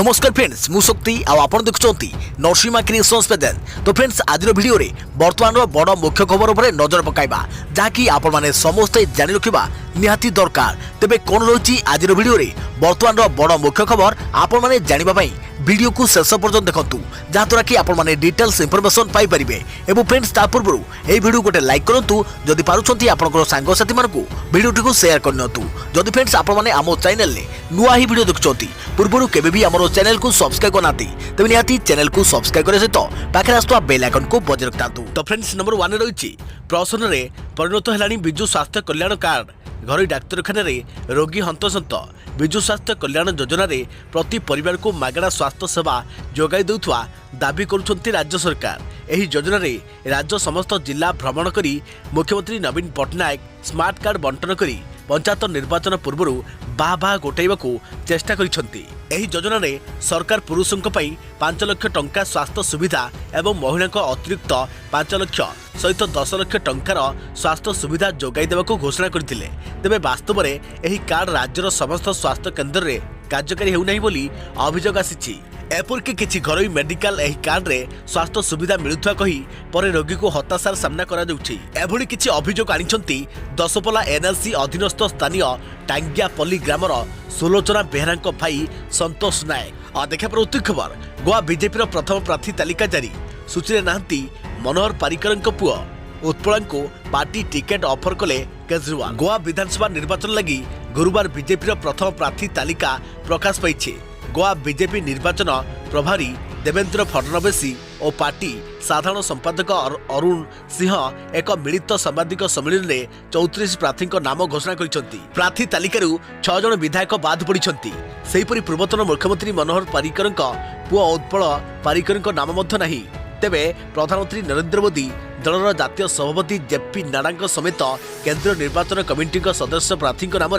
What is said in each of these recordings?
नमस्कार फ्रेंड्स मु शक्ति आपण देखुंती नरसिंहा क्रिएशंस पेजेंट। तो फ्रेंड्स आज वीडियो रे वर्तमान बड़ मुख्य खबर उपर नजर पकाइबा जहाँकि आपण माने समस्ते जानि रखिबा निहाती दरकार। तेबे कोन रही आज वीडियो रे वर्तमान बड़ मुख्य खबर आपण माने जानिबा पई वीडियो को शेष पर्यंत देखंतु जहाँद्वारा कि आपण माने डिटेल्स इंफॉर्मेशन पाई परिबे। एवं फ्रेंड्स ता पूर्व ए वीडियो गोटे लाइक करंतु जदि पारुछंती आपनकर सांग साथी मानकु वीडियो को शेयर करनतु। जदि फ्रेंड्स आपण माने आमो चैनल ले नुआ ही वीडियो देखुछंती पूर्व केबे भी हमरो चैनल को सब्सक्राइब करनाती तबे निहाती चैनल को सब्सक्राइब करे सहित पाखे आस्तुवा बेल आइकन को बजाय रखतांतु। तो फ्रेंड्स नंबर 1 रही प्रहसन रे परिणत हेलानी विजु स्वास्थ्य कल्याण कार्ड। घरोई डाक्तरखाना रे रोगी हंतसंत विजु स्वास्थ्य कल्याण योजना रे प्रति परिवार को मागणा स्वास्थ्य सेवा जोगाई देउथवा दाबी करुछंती राज्य सरकार। एही योजना रे राज्य समस्त जिला भ्रमण करी मुख्यमंत्री नवीन पट्टनायक स्मार्ट कार्ड बंटन करी पंचायत निर्वाचन पूर्व बाह गोटाइबाकू चेष्टा करिसंती। एही योजना रे सरकार पुरुषों पई 5 लाख टंका स्वास्थ्य सुविधा एवं महिला अतिरिक्त 5 लाख सहित 10 लाख टंकार स्वास्थ्य सुविधा जोगाई देवाकू घोषणा करथिले। तेबे वास्तव में एही कार्ड राज्यर समस्त स्वास्थ्य केन्द्र रे कार्यकारी हेउनाही बोली अभियोग आसीछि। एपरकि किछि घरोई मेडिकल एही कार्ड रे स्वास्थ्य सुविधा मिलुथवा कही परे रोगी को हताशार सामना करा जाउछि। एभଳି किछि अभियोग आनिछंती दशपल्ला एनएलसी अधीनस्थ स्थानीय टांगियापल्ली ग्रामर सुलोचना बेहरा भाई संतोष नायक। देखा पर खबर गोवा बीजेपी प्रथम प्रार्थी तालिका जारी सूची नहांती मनोहर पारिकर पुओ उत्पला को पार्टी टिकेट ऑफर कले केजरीवाल। गोवा विधानसभा निर्वाचन लगी गुरुवार बीजेपी प्रथम प्रार्थी तालिका प्रकाश पाई। गोवा बीजेपी निर्वाचन प्रभारी देवेंद्र फडणवीस और पार्टी साधारण संपादक अरुण सिंह एक मिलित सांबादिक सम्मेलन में 34 प्रार्थी नाम घोषणा करछंती। प्रार्थी तालिकारु 6 जन विधायक बाद पड़िछंती। सेहीपरि पूर्वतन मुख्यमंत्री मनोहर पारिकर पुओ उत्पल पारिकर नाम मध्य नाही। तेबे प्रधानमंत्री नरेंद्र मोदी दलर जातीय सभापति जेपी नाडा समेत केंद्रीय निर्वाचन कमिटी सदस्य प्रार्थी नाम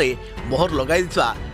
मोहर लगाई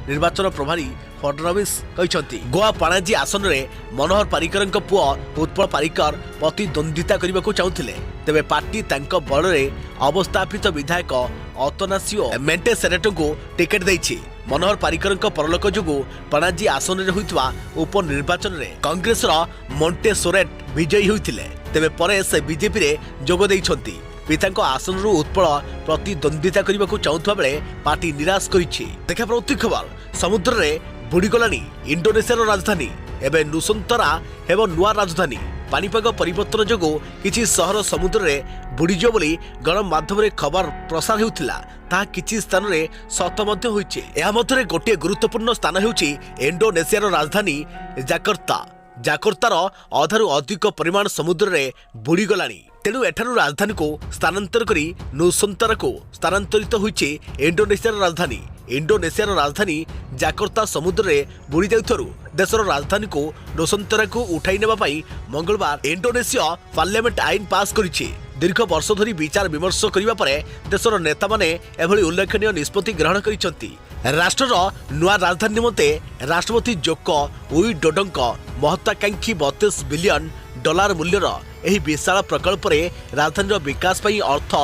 निर्वाचन प्रभारी फडणवीस कहते गोवा पाणाजी आसन में मनोहर पारिकर पुओ उत्पल पारिकर प्रतिद्वंदिता करने को चाहूले। तेबे पार्टी तांको बल में अवस्थापित विधायक अतनासिओ मेंटे सेरेटो को टिकेट देइछि। मनोहर पारिकर परलोक जोगु पाणाजी आसन में होइतवा उपनिर्वाचन में कांग्रेस मोंटे सोरेट विजयी होइतिले। तेबे परे से बीजेपी रे जोग देइछंती। पितांको आसन रु उत्पल प्रतिद्वंदिता करने को चाहूवा बेले पार्टी निराश करिछि। देखा पर खबर समुद्र रे बुड़ीगलानी इंडोनेशिया राजधानी एवं नुसंतरा एवं नुआ राजधानी पानीपाग परिवर्तन जोगु किछि सहर समुद्र रे बुड़ीजो बोली गणमाध्यम खबर प्रसार हेउथिला ता किछि स्थान रे सत मध्य होइछि। एहा मध्यरे गोटे गुरुत्वपूर्ण स्थान हेउछि इंडोनेशिया राजधानी जाकर्ता। जाकर्तार अधारु अधिक परिमाण समुद्र रे बुड़ीगलानी। तेणु एठारु राजधानी को स्थानांतर करी नुसंतरा को स्थानांतरित होइछि इंडोनेशिया राजधानी। इंडोनेशिया राजधानी जाकर्ता समुद्र रे बुड़ी जाउथरु देशर राजधानी को नुसंतरा को उठाई नेबा पई मंगलवार इंडोनेशिया पार्लियामेंट आईन पास करिछि। दीर्घ वर्ष धरी विचार विमर्श करिबा परे देशर नेता माने एभली उल्लेखनीय निष्पत्ति ग्रहण करिसंती। राष्ट्रर नुआ राजधानी निमंते राष्ट्रपति जोको विडोडोंक महत्वाकांक्षी 32 बिलियन डॉलर मूल्यर एही विशाल प्रकल्प रे राजधानी विकास पई अर्थ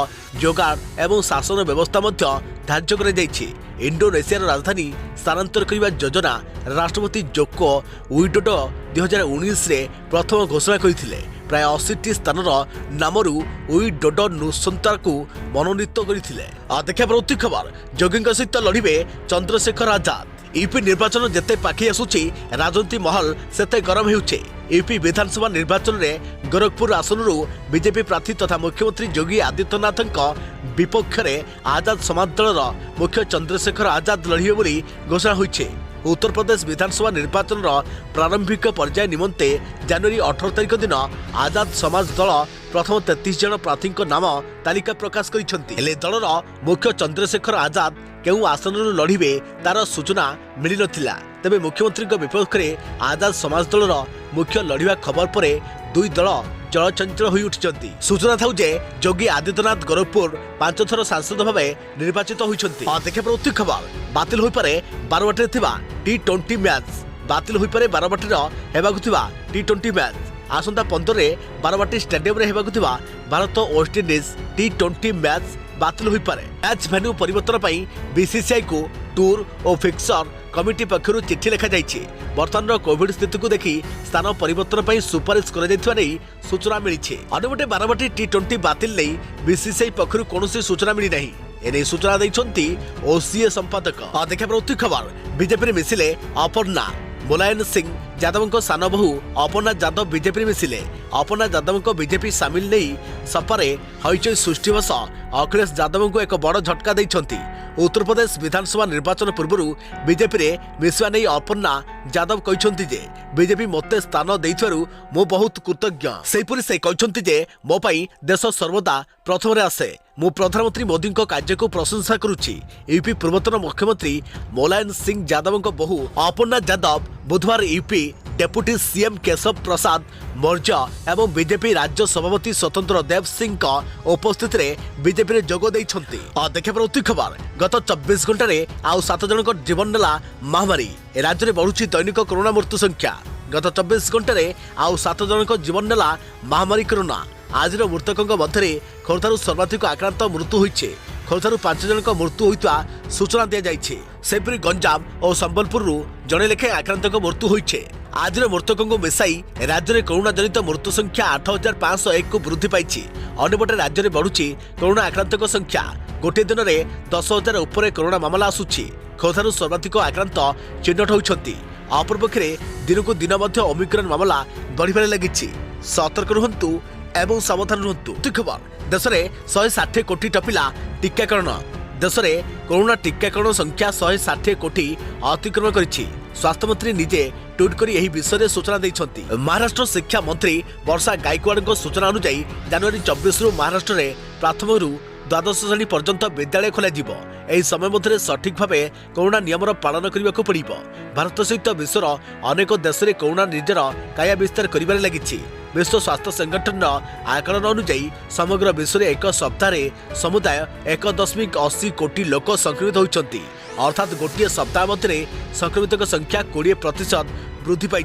जोगाड़ एवं शासन व्यवस्था मध्य धार्य कर जाइछि। इंडोनेशिया राजधानी स्थानांतर करने योजना राष्ट्रपति जोको विडोडो 2019 रे प्रथम घोषणा करथिले। प्राय 80 स्थान नामरू विडोडो नुसंतरा को मनोनीत करथिले। देखा पर खबर जोगी सहित लड़िबे चंद्रशेखर आजाद। यूपी निर्वाचन जेते पाखी आसुछि राजनीति महल सेते गरम हेउछे। यूपी विधानसभा निर्वाचन में गोरखपुर आसन बीजेपी प्रार्थी तथा मुख्यमंत्री योगी आदित्यनाथ विपक्ष में आजाद समाज दलर मुख्य चंद्रशेखर आजाद लड़िबे बोली घोषणा होइछे। उत्तर प्रदेश विधानसभा निर्वाचन प्रारंभिक पर्याय निमंते जनवरी 18 तारिख दिन आजाद समाज दल प्रथम 33 जन प्रार्थी नाम तालिका प्रकाश करिसंती। हेले दलर मुख्य चंद्रशेखर आजाद केउ आसन लड़िबे तार सूचना मिली नथिला। तेबे मुख्यमंत्री विपक्ष में आजाद समाज दलर मुख्य लड़िबा खबर पर दुई दल चलचंचल होई उठिचंती। सूचना था जे योगी आदित्यनाथ गोरखपुर 5 थर सांसद भाव निर्वाचित होइछंती। देखा पर खबर बातिल होई पारे बारवाटी थिबा T20 मैच बातिल होई पारे बारवाटी हेबाकु थिबा T20 मैच आसंता 15 रे बारवाटी स्टेडियम रे हेबाकु थिबा Bharat West Indies T20 match बातिल होई पारे। मैच भेन्यू परिवर्तन पई बीसीसीआई को टूर और फिक्सर कमिटी पक्षरु चिट्ठी लिखा जाइछि। वर्तमान कोविड स्थिति को देखि स्थान परिवर्तन पई सुपारिश करा जाइथिबा नै सूचना मिलिछि। अन्यपटे 12 टी20 बातिल नै बीसीसीआई पक्षरु कोनोसी सूचना मिली नाही। एने सूचना दैछन्ती ओसीए संपादक। देखा प्रति खबर बीजेपी मिसिले अपर्णा मुलायम सिंह यादव सान बहु अपर्णा यादव बीजेपी मिसिले। अपर्णा यादव बीजेपी सामिल नहीं सपारे हईचई सृष्टि बस अखिलेश यादव को एक बड़ झटका देइछन्ती। उत्तर प्रदेश विधानसभा निर्वाचन पूर्व बीजेपी रे मिसवा नहीं अपर्णा यादव कहते जे बीजेपी मते स्थान देइथारु मो बहुत कृतज्ञ। सेहिपरि से कहते जे मो पई देश सर्वदा प्रथम रे आसे। मु प्रधानमंत्री मोदी कार्य को प्रशंसा करुछि। यूपी पूर्वतन मुख्यमंत्री मुलायम सिंह यादव बहु अपर्णा यादव बुधवार UP deputy CM Keshav Prasad Maurya एवं बीजेपी राज्य सभापति स्वतंत्र देव सिंह उपस्थित में बीजेपी रे जोग देइछन्ती। देखा प्रति खबर गत 24 घंटे आउ 7 जन जीवन नेला महामारी। राज्य में बढ़ुछि दैनिक कोरोना मृत्यु संख्या। गत 24 घंटे आउ 7 जन जीवन नेला महामारी कोरोना। आज मृतकों मध्य खोर्धारू सर्वाधिक आक्रांत मृत्यु होइछे। खोर्धारू 5 जन मृत्यु होइता सूचना दिया जाइछे। सेपरि गंजाम और संबलपुर जड़े लेखे आक्रांत मृत्यु होइछे। आज मृतकों मिसाई राज्य में कोरोना जनित मृत्यु संख्या 8501 को वृद्धि पाई। अन्यपटे राज्य में बढ़ुछि कोरोना आक्रांत संख्या। गोटे दिन में 10,000 उपरे कोरोना मामला आसुछि। खोर्धारू सर्वाधिक आक्रांत चिन्हट होइछन्ती। अपरपक्षे दिन को दिन ओमिक्रॉन मामला बढ़िबारे लागिछि। सतर्क रुहंतु एवं सावधान रुहंतु। खबर देश में 160 कोटी टपिला टीकाकरण। देश में कोरोना टीकाकरण संख्या 160 कोटी अतिक्रमण करिछि। स्वास्थ्य मंत्री निजे ट्वीट करी एही विषय में सूचना दैछन्ती। महाराष्ट्र शिक्षा मंत्री वर्षा गायकवाड़ सूचना अनुसार जनवरी 24 रु महाराष्ट्र में प्रथम रु द्वादश श्रेणी पर्यंत विद्यालय खोल एही समय मध्य सठिक भाव कोरोना नियमर पालन करने को पड़िब। भारत सहित विश्वर अनेक देश में कोरोना निजर काया विस्तार करिबारे लागिछि। विश्व स्वास्थ्य संगठन आकलन अनुसार समग्र विश्व में एक सप्ताह समुदाय 1.80 कोटी लोक संक्रमित होइछन्ती। अर्थात गोटे सप्ताह मध्य संक्रमित संख्या 20% वृद्धि पाई।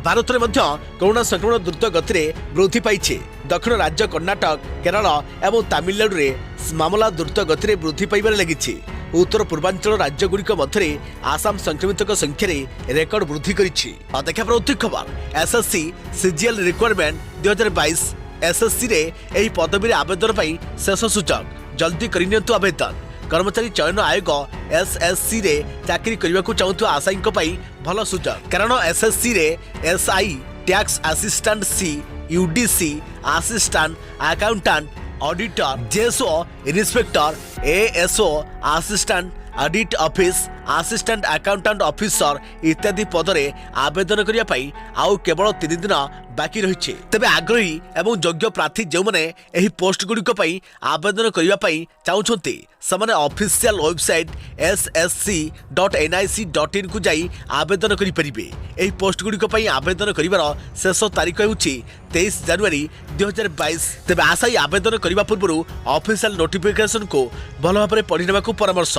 भारत में कोरोना संक्रमण द्रुत गति वृद्धि पाई। दक्षिण राज्य कर्णाटक केरल और तमिलनाडु में मामला द्रुत गति वृद्धि पाइबार लगी। उत्तर पूर्वांचल राज्यगुड़िक मध्य आसाम संक्रमित संख्या रेकर्ड वृद्धि करिछि। देखा प्रति खबर एसएससी सीजीएल रिक्वायरमेंट 2022 एसएससी रे एही पदवी आवेदन पाई शेष सूचक। जल्दी करिनियंतु आवेदन। कर्मचारी चयन आयोग एसएससी रे चाकरी करने को चाहूथुवा आशायी पाई भल सूचक। कारण एसएससी रे SI tax assistant C UDC assistant accountant auditor JSO inspector ASO assistant audit office assistant accountant officer इत्यादि पदरे आवेदन करिया पाई आउ केवल 3 दिन बाकी रही। तेबे आग्रही एवं योग्य प्रार्थी जो मैंने एही पोस्ट गुड़िक आवेदन करिया पाई चाहुछन्ती समाने ऑफिशियल वेबसाइट ssc.nic.in को जाई आवेदन करि परिबे। एही पोस्ट गुड़िक आवेदन करिवार शेष तारीख होउछि 23 जनवरी 2022। तेबे आशायी आवेदन करिवा पूर्व ऑफिशियल नोटिफिकेशन को भल भाव पढ़ी नेबाकू परामर्श।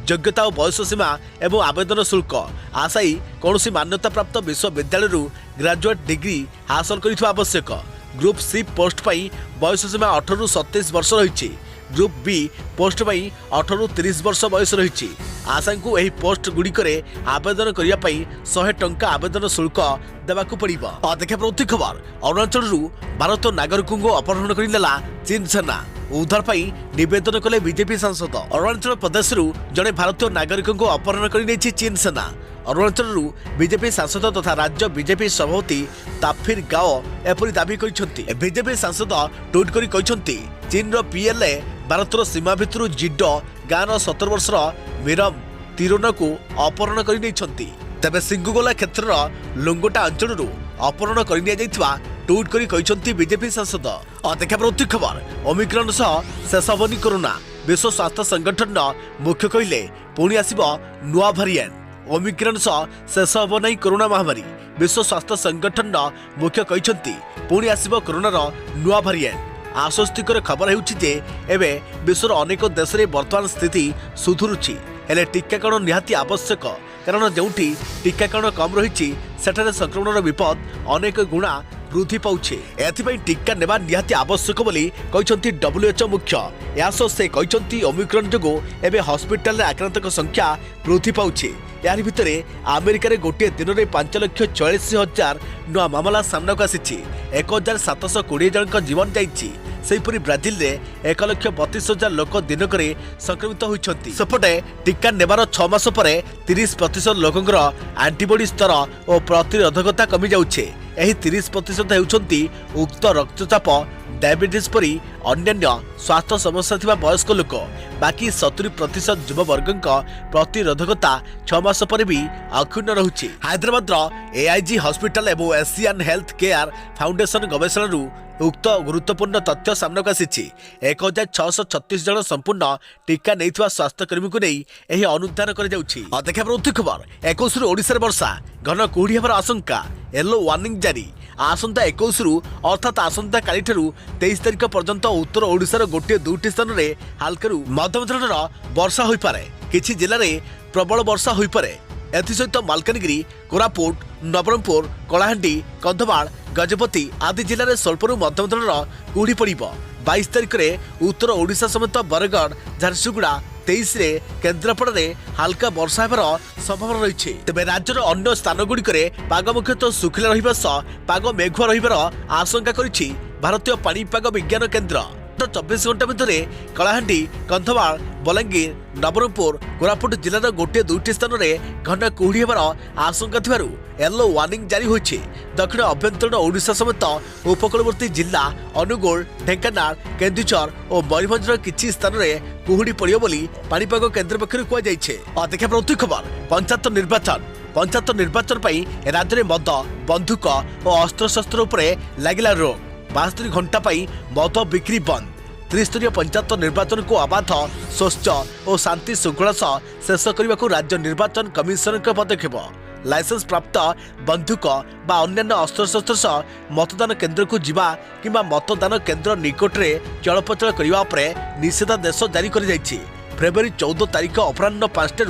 योग्यता और बयस सीमा एवं आवेदन शुल्क। आशायी कौन मान्यता प्राप्त विश्वविद्यालय ग्रेजुएट डिग्री हासिल करिथवा आवश्यक। ग्रुप सी पोस्ट पाई बयस सीमा 18 रु 27 वर्ष रही। ग्रुप बी पोस्ट पाई 18 रु 30 वर्ष बयस रही। आशायी को एही पोस्ट गुड़िकरे आवेदन करिया पाई 100 टंका आवेदन शुल्क देवाकू पड़िबो। देखा प्रति खबर अरुणाचल भारत नागरिकों को अपहरण कर नेला चीन सेना। उद्धार पाई निवेदन कले बीजेपी सांसद। अरुणाचल प्रदेश जड़े भारतीय नागरिकों को अपहरण कर चीन सेना। अरुणाचल बीजेपी सांसद तथा राज्य बीजेपी सभापति ताफिर गाओ एपरी दाबी करिसेंती। बीजेपी सांसद ट्वीट करी कहिसेंती चीन रो पीएलए भारतर सीमा भितर जिडो गाँव 17 वर्षर मीरम तिरोन को अपहरण कर नेइछंती। तेबे सिंगुगोला क्षेत्र लुंगोटा अंचल अपहरण कर निया जाइथिबा ट्वीट करी कहिसेंती बीजेपी सांसद। देखा प्रति खबर ओमिक्रॉन सह शेष हेबनी कोरोना। विश्व स्वास्थ्य संगठन मुख्य कहले पुणी आसिबो नुआ वेरिएंट। ओमिक्रॉन सह शेष हेब नहीं कोरोना महामारी। विश्व स्वास्थ्य संगठन मुख्य कहते पुणी आसिबो कोरोनार नुआ वेरिएंट। आश्वस्तिकर खबर हेउछि जे एबे विश्वर अनेक देश में वर्तमान स्थिति सुधुरुछि। हेले टीकाकरण निहाती आवश्यक। कारण जोठी टीकाकरण कम रही सेठारे संक्रमण विपद अनेक गुणा वृद्धि पाउछे। एथिपई टीका नेबा निहाती आवश्यक बोली कहिसंती WHO मुख्य। यासो से कहिसंती ओमिक्रॉन जोगु एबे हॉस्पिटल रे आक्रांतक संख्या वृद्धि पाउछे। यार भितरे अमेरिका रे गोटे दिन में 5,44,000 नुआ मामला सामना को आसी। 1,720 जन जीवन जाइछि। सेहीपरि ब्राजिल रे 1,32,000 लोक दिनक संक्रमित होइछंती। सेपटे टीका नेबार 6 मास पर 30% लोकंकर आंटीबॉडी स्तर और प्रतिरोधकता कमी जाउछे। एही 30% हेउछंती उक्त रक्तचाप डायबिटीज परी अन्यान्य स्वास्थ्य समस्या थिबा वयस्क लोक। बाकी 70% युववर्गक प्रतिरोधकता 6 मास पर भी अक्षुण्ण रहुछि। हैदराबाद AIG हॉस्पिटल एवं एशियन हेल्थ केयर फाउंडेशन गवेषणा उक्त गुरुत्वपूर्ण तथ्य सामना आसी। 1,636 जन संपूर्ण टीका नहीं स्वास्थ्यकर्मी को नहीं यह अनुधान कर खबर। 21 ओडिशा वर्षा घन कुहुड़ी होवर आशंका। येलो वार्निंग जारी। आसंता 21 अर्थात आसंता काली 23 तारिख पर्यंत उत्तर ओडिशार गोटे दुईटी स्थान में हालकरू मध्यम धरणर वर्षा हो पारे। किछि जिले में प्रबल वर्षा हो पारे। एसत मालकानगिरी, कोरापुट, नवरंगपुर, कलाहांडी, कंधमाल, गजपति आदि जिले में स्वल्परू मध्यम धरणर कुहुड़ी पड़िब। 22 तारिख में उत्तर ओडिशा समेत बरगढ़, झारसुगुड़ा, 23 रे केन्द्रापड़ा में हाल्का वर्षा होवर संभावना रही। तेज राज्यर अन्य स्थानगुड़िक पाग मुख्यतः सुखिला रहिबा सह पाग मेघुआ रहिबार आशंका करिछि भारतीय पाणीपाग विज्ञान केन्द्र। 24 घंटा भितरे कलाहांडी, कंधमाल, बलांगीर, नवरंगपुर, कोरापुट जिलार गोटे दुईटी स्थान में घन कुहुड़ी होवर आशंका थिबारु येलो वार्निंग जारी होइछि। दक्षिण अभ्यंतरीण ओडिशा समेत उपकूलवर्ती जिला अनुगुल, ढेंकानाल, केन्दुझर और मयूरभंजर किछि स्थान में कुहुड़ी पड़ियो बोली पाणीपाग केन्द्र पक्षरु कुआ जाइछे। देखा प्रति खबर। पंचायत निर्वाचन पई राज्य में मद, बंधुक और अस्त्रशस्त्र उपरे लागिला रोक। 72 घंटा पाई मद बिक्री बंद। त्रिस्तरीय पंचायत निर्वाचन को अबाध, स्वच्छ और शांति श्रृंखला सह शेष करने को राज्य निर्वाचन कमिशन का पदक्षेप। लाइसेंस प्राप्त बंधुक बा अन्यान्य अस्त्रशस्त्र सह मतदान केन्द्र को जीवा किंबा मतदान केन्द्र निकट में चलप्रचल करने निषेधादेश जारी कर जाइछि। फेब्रुआरी 14 तारिख अपराह्न 5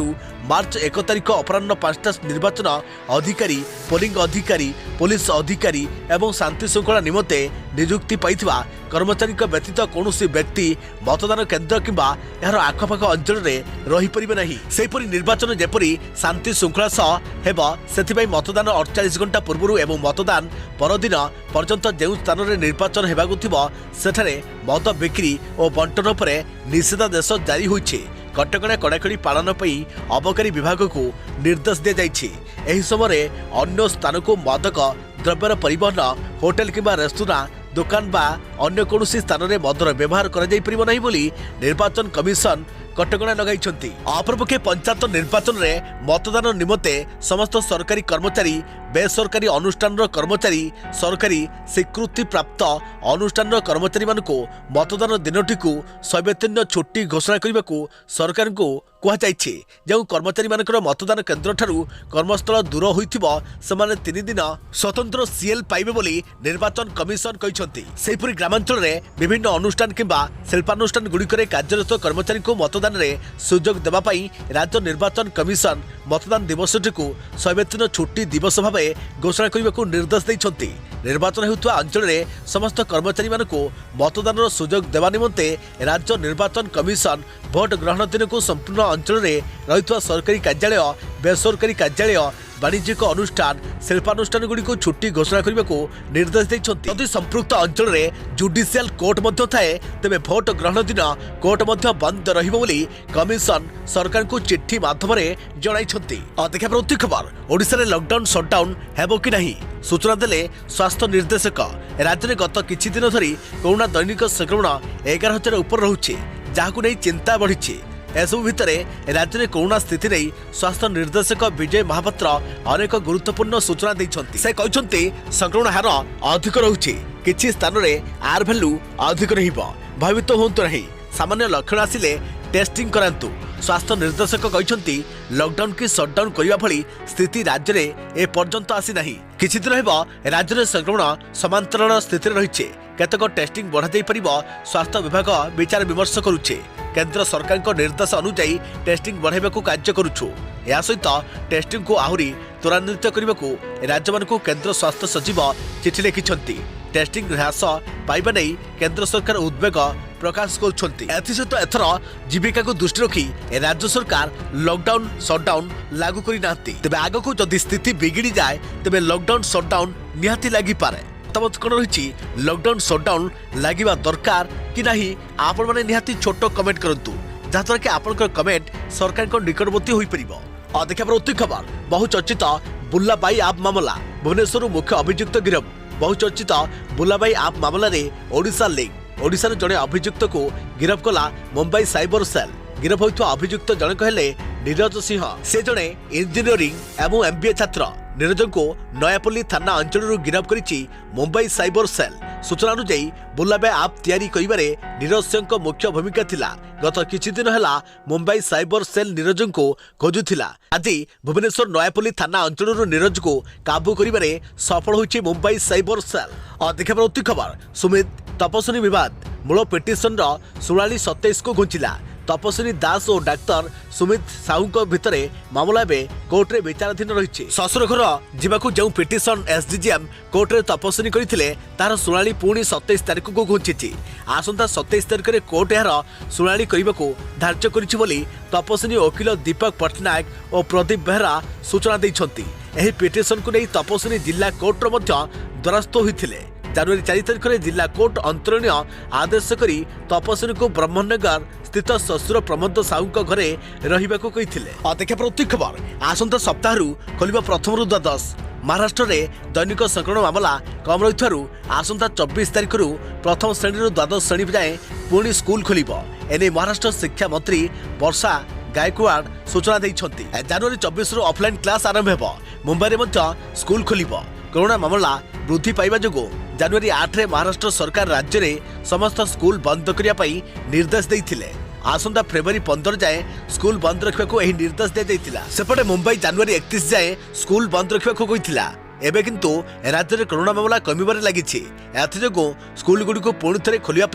मार्च 1 तारिख अपराह्न 5 निर्वाचन अधिकारी, पोलिंग अधिकारी, पुलिस अधिकारी एवं शांति श्रृंखला निमंते नियुक्ति पाइथिबा कर्मचारी व्यतीत कौन व्यक्ति मतदान केन्द्र किंबा यार आखपाख अंचल में रही परिबे नहीं। सेहीपरि निर्वाचन जेपरि शांति श्रृंखला सह हेबा सेथिबाई मतदान 48 घंटा पूर्व एवं मतदान परदिन पर्यंत जो स्थान में निर्वाचन हेबाकु थिबो सेठारे मद बिक्री और बंटन पर निषेधादेश जारी होइछे। कटकणा कड़ाकड़ी पालन पर अबकारी विभाग को निर्देश दी जाइछि। एही समय अन्य स्थान को मादक द्रव्यर परिवहन, होटेल किंबा रेस्तोरां, दुकान बा अन्य कौनसी स्थान में मदर व्यवहार करा जाई परिबो नहीं बोली निर्वाचन कमिशन कटकणा लगाइछंती। अपरपक्षे पंचायत निर्वाचन में मतदान निमंते समस्त सरकारी कर्मचारी, बेसरकारी अनुष्ठान कर्मचारी, सरकारी स्वीकृति प्राप्त अनुष्ठान कर्मचारी मानकु मतदान दिनटी को 103 छुट्टी घोषणा करने को सरकार को कहुଯାଇଛି। जो कर्मचारी मानकर मतदान केन्द्र ठारू कर्मस्थल दूर होइथिबो सेमाने 3 दिन स्वतंत्र सीएल पाइबे बोली निर्वाचन कमिशन कहिसंती। सेहीपरि ग्रामांचल रे विभिन्न अनुष्ठान किंबा शिल्पानुष्ठान गुड़िकरे कार्यरत कर्मचारी को मतदान रे सुजोग देबा पई राज्य निर्वाचन कमिशन मतदान दिवसटी को 103 छुट्टी दिवस भाव घोषणा करने को निर्देश देइछंती। निर्वाचन हेउथुवा अंचल रे समस्त कर्मचारी मानकु मतदान सुजोग देवा निमंते राज्य निर्वाचन कमिशन भोट ग्रहण दिन को संपूर्ण अंचल में रही सरकारी कार्यालय, बेसरकारी कार्यालय, वाणिज्यिक अनुष्ठान, शिल्पानुष्ठान गुड़ी को छुट्टी घोषणा करने को निर्देश देइछंती। यदि संपृक्त अंचल में जुडिशियल कोर्ट मध्य थाए तेबे भोट ग्रहण दिन कोर्ट मध्य बंद रहिबो बोली कमिशन सरकार को चिट्ठी माध्यम जणाइछंती। देखा प्रति खबर। ओडिशा रे लॉकडाउन शटडाउन हेबो कि नहीं सूचना देले स्वास्थ्य निर्देशक। राज्य में गत किछि दिन धरी कोरोना दैनिक संक्रमण 11,000 ऊपर रहुछि, जहाकु नै चिंता बढ़िछि। एसबु भितरे राज्य में कोरोना स्थिति नहीं स्वास्थ्य निर्देशक विजय महापात्र अनेक गुरुत्वपूर्ण सूचना देइछंती। से कहते संक्रमण हार अधिक रहुछि, किछि स्थान में आर भैल्यू अधिक रहिबो। भयभीत होंतु नहीं, सामान्य लक्षण आसिले टेस्टिंग करांतु। स्वास्थ्य निर्देशक कहते लॉकडाउन की शटडाउन करने भली स्थिति राज्य में ए पर्यंत आसी नहीं। किछि दिन हेबो राज्य में संक्रमण समांतरण स्थिति रहिछे। केतक टेस्टिंग बढ़ा जाई परिबो स्वास्थ्य विभाग विचार विमर्श करुछे। केंद्र सरकार निर्देश अनुसार टेस्टिंग बढ़ाइबा को कार्य करुछु। या सहित टेस्टिंग को आहरी त्वरान्वित करने को राज्य मानक केंद्र स्वास्थ्य सचिव चिठी लिखिं। टेस्टिंग ह्रास पाइबा नहीं केंद्र सरकार उद्वेग प्रकाश करसहित एथर जीविका को दृष्टि रखी राज्य सरकार लॉकडाउन सटडाउन लागू करना तेज आग को जदि स्थिति बिगिड़ी जाए तेज लॉकडाउन सटडाउन निहाती लगी पारे। मतामत कौन रही लॉकडाउन सटडाउन लगे दरकार कि नहीं आपण मैंने निहाती छोट कमेंट करूँ जहाद्वारा कि आपंकर कमेंट सरकार निकटवर्ती हो पार। देखा प्रति खबर बहुचर्चित बुल्लाबाई आप मामला भुवनेश्वर मुख्य अभियुक्त गिरफ। बहुचर्चित बुल्लाबाई आप मामला रे ओडिशा लिंक ओडिशार जड़े अभियुक्त को गिरफ कला मुंबई साइबर सेल। गिरफ होइथवा अभियुक्त जनक हेले नीरज सिंह। से जड़े इंजीनियरिंग एवं एमबीए छात्र। नीरज को नयापल्ली थाना अंचल गिरफ करिछि मुंबई साइबर सेल। सूचना अनुଯାୟୀ बुल्लाबाई आप तैयारी करिबारे नीरज सिंह मुख्य भूमिका थिला। गत किछि दिन हला मुंबई साइबर सेल नीरज को खोजुथिला। आज भुवनेश्वर नयापल्ली थाना अंचल नीरज को काबू करिबारे सफल होइछि मुंबई साइबर सेल। देखा प्रति खबर सुमित तपस्विनी विवाद मूल पिटिशन शुणाणी 27 को घुंचिला। तपस्विनी दास और डाक्तर सुमित साहू भितर मामला एवं कोर्टे विचाराधीन रही। शशुर घर जावाक जो पिटिशन एसडीजीएम कोर्टे तपस्विनी करते तार शुणाणी पुणी 27 तारीख को घुंची। आसंता 27 तारीख में कोर्ट यार शुणाणी करने को धार्य करी तपस्विनी वकिल दीपक पट्टनायक और प्रदीप बेहरा सूचना देइछंती। एही पिटिशन को नहीं तपस्विनी जिला कोर्टर द्वारस्थ होते। जनवरी 4 तारीख में जिला कोर्ट अंतरणीय आदेश करी तपस्विनी को ब्रह्मनगर स्थित शशुर प्रमोद साहू घरे रहिबाको कहिथिले। देखा प्रति खबर आसंता सप्ताह खोलिबा प्रथम द्वादश। महाराष्ट्र में दैनिक संक्रमण मामला कम रही आसंता 24 तारीख प्रथम श्रेणी द्वादश श्रेणी जाए पुणी स्कूल खोलिबो। एने महाराष्ट्र शिक्षा मंत्री वर्षा गायकवाड़ सूचना देइछंती। जनवरी 24 ऑफलाइन क्लास आरंभ हेबो। मुंबई में स्कूल खोलिबो। कोरोना मामला वृद्धि पाइबा जोगो जनवरी 8 रे महाराष्ट्र सरकार राज्य में समस्त स्कूल बंद करने निर्देश देइथिले। आसंता फेब्रुआरी 15 जाए स्कूल बंद रखा निर्देश दिया। सेपटे मुंबई जनवरी 31 जाए स्कूल बंद रखा कही। एबे किंतु राज्य में कोरोना मामला कमिबार लगी। एथजों स्कूल गुड़ी को पुणी थे खोलिया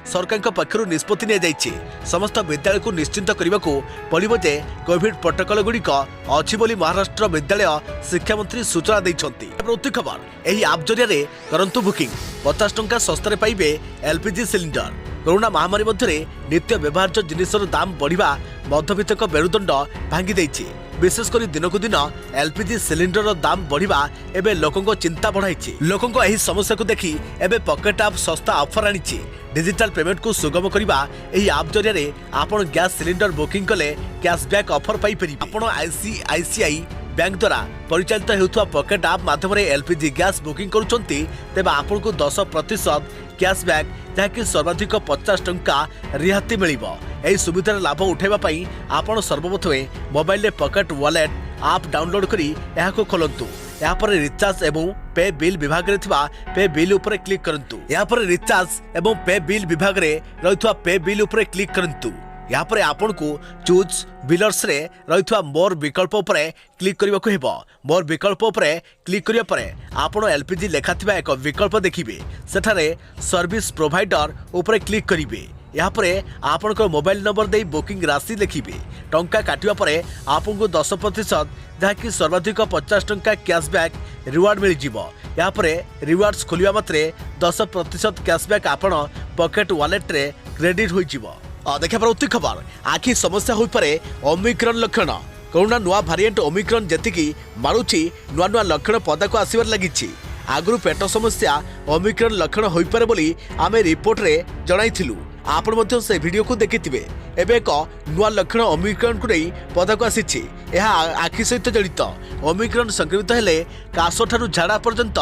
सरकार पक्षर निष्पत्ति नि समस्त विद्यालय को निश्चिंत करने को पड़ो जे कोविड प्रोटोकॉल गुड़िक अच्छी बोली महाराष्ट्र विद्यालय शिक्षा मंत्री सूचना देइछंती। प्रति खबर यही आप जरिया करंतु बुकिंग 50 टंका सस्तारे पाइबे एलपीजी सिलिंडर। कोरोना महामारी मध्य नित्य व्यवहार्य जिनिसर दाम बढ़िबा मध्यवित्तक मेरुदंड भांगी देइछि। विशेषकर दिनकू दिन एलपीजी सिलिंडर दाम बढ़िबा एबे लोकंको चिंता बढ़ाइछि। लोकंको एही समस्या को देखि एबे पॉकेट आप सस्ता ऑफर आनिछि। डिजिटल पेमेंट को सुगम करबा एही आप जरिया आपण गैस सिलिंडर बुकिंग कले कैशबैक ऑफर पाई परिबे। आपण आईसीआईसीआई बैंक द्वारा परिचालित होता पॉकेट आप माध्यम एलपीजी गैस बुकिंग करुछंती तेबे आपन को 10% कैशबैक जहाँकि सर्वाधिक 50 टंका रिहाती मिलिबो। एही सुविधार लाभ उठाइबा पई आपण सर्वप्रथमे मोबाइल पॉकेट वॉलेट आप डाउनलोड करी एहाको खोलंतु। यहाँ पर रिचार्ज एवं पे बिल विभाग रे थिबा पे बिल उपरे क्लिक करंतु। यहाँ पर रिचार्ज एवं पे बिल विभाग रे रहितवा पे बिल उपरे क्लिक करंतु। यहाँ पर आपन को चूज बिलर्स रे रहितवा मोर विकल्प उपरे क्लिक करबा को हेबो। मोर विकल्प उपरे क्लिक करिया परे आपन एलपीजी लेखा थिबा एक विकल्प देखिबे। सेठारे सर्विस प्रोवाइडर उपरे क्लिक करिवे। यहाँ पर आपन को मोबाइल नंबर दे बुकिंग राशि लिखिबे। टंका काटिबा परे आपन को 10% जहाँकि सर्वाधिक 50 टंका कैशबैक रिवार्ड मिल जिवो। यहाँ पर रिवार्ड्स खोलिया मात्रे 10% कैशबैक आपन पॉकेट वॉलेट रे क्रेडिट होई जिवो। देखा प्रति खबर आखि समस्या हो पारे ओमिक्रॉन लक्षण। कोरोना नुआ भारिएंट ओमिक्रॉन जेतिकी मारुछि नुआ नुआ लक्षण पदा को आसीबार लागिछि। आगु पेट समस्या ओमिक्रॉन लक्षण होई पारे बोली आमे रिपोर्ट रे जणाइथिलु। आपण मध्य से वीडियो को देखिथिबे। एबे एक नुआ लक्षण ओमिक्रॉन को नहीं पदा को आसीछि। यह आखि सहित जड़ित। ओमिक्रॉन संक्रमित हेले काश ठारू झाड़ा पर्यंत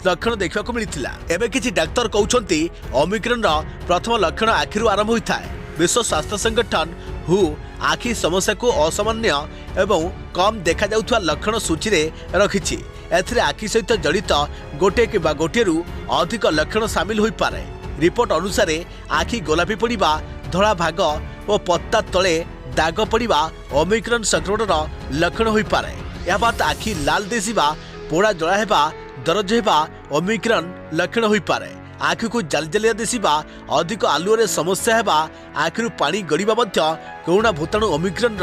लक्षण देखा मिलता। एबे किछि डाक्टर कहउछंती ओमिक्रॉन रा प्रथम लक्षण आखिरु आरंभ होइथाय। विश्व स्वास्थ्य संगठन हु आखि समस्या को असामान्य एवं कम देखा जाउथवा लक्षण सूची रे रखिछि। एथिरे आखि सहित जड़ित गोटे कि गोटेरु अधिक लक्षण शामिल होई पारे। रिपोर्ट अनुसार आखि गोलापी पड़िबा, धड़ा भाग और पत्ता तले दाग पड़िबा ओमिक्रॉन संक्रमण लक्षण होई पारे। या बात आखि लाल दिसिबा, पोड़ा जला हेबा, दरज हेबा ओमिक्रॉन लक्षण होई पारे। आखि को जालजालिया दिसिबा, अधिक आलुरे समस्या हेबा, आखिरु पानी गड़िबा मध्य कोरोना भूताणु ओमिक्रॉन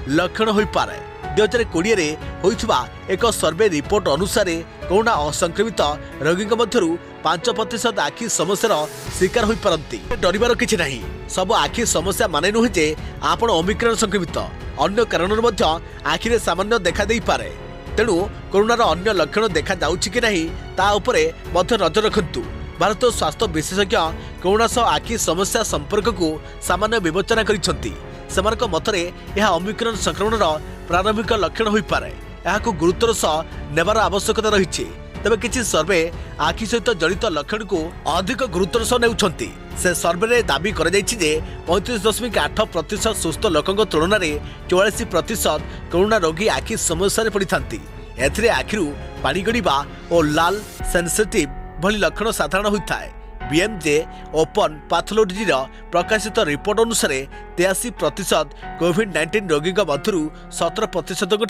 लक्षण होई पारे। 2020 होइथिबा एक सर्वे रिपोर्ट अनुसार कोरोना असंक्रमित रोगी मध्यरु 5% आखि समस्यार शिकार होई परंती। डरिबार किछि नाही, सब आखि समस्या माने नुहे जे आपण ओमिक्रॉन संक्रमित, अन्य कारणर मध्य आखिरे सामान्य देखा देई पारे। तेणु कोरोनार अन्य लक्षण देखा जाउछि कि नाही ता उपरे मध्य नजर रखंतु। भारत स्वास्थ्य विशेषज्ञ कोरोना सह आखि समस्या संपर्क को सामान्य विवेचना करिसंती। सेमानक मतरे यह ओमिक्रॉन संक्रमणर प्रारंभिक लक्षण होई पारे, याकु गुरुतर सह नेबार आवश्यकता रहिछि। तबे किछि सर्वे आखि सहित जड़ित लक्षण को अधिक गुरुतर सह नेउछंती। से सर्वे रे दाबी कर जायछि जे 35.8% सुस्थ लोकंक तुलन में 44% कोरोना रोगी आखि समस्या रे पड़िथांती। एथिरे आखिरु पानी गड़िबा और लाल सेंसिटिव भली लक्षण साधारण होता है। बीएमजे ओपन पैथोलॉजी प्रकाशित रिपोर्ट अनुसार 83% कोविड-19 रोगी मध्य 17%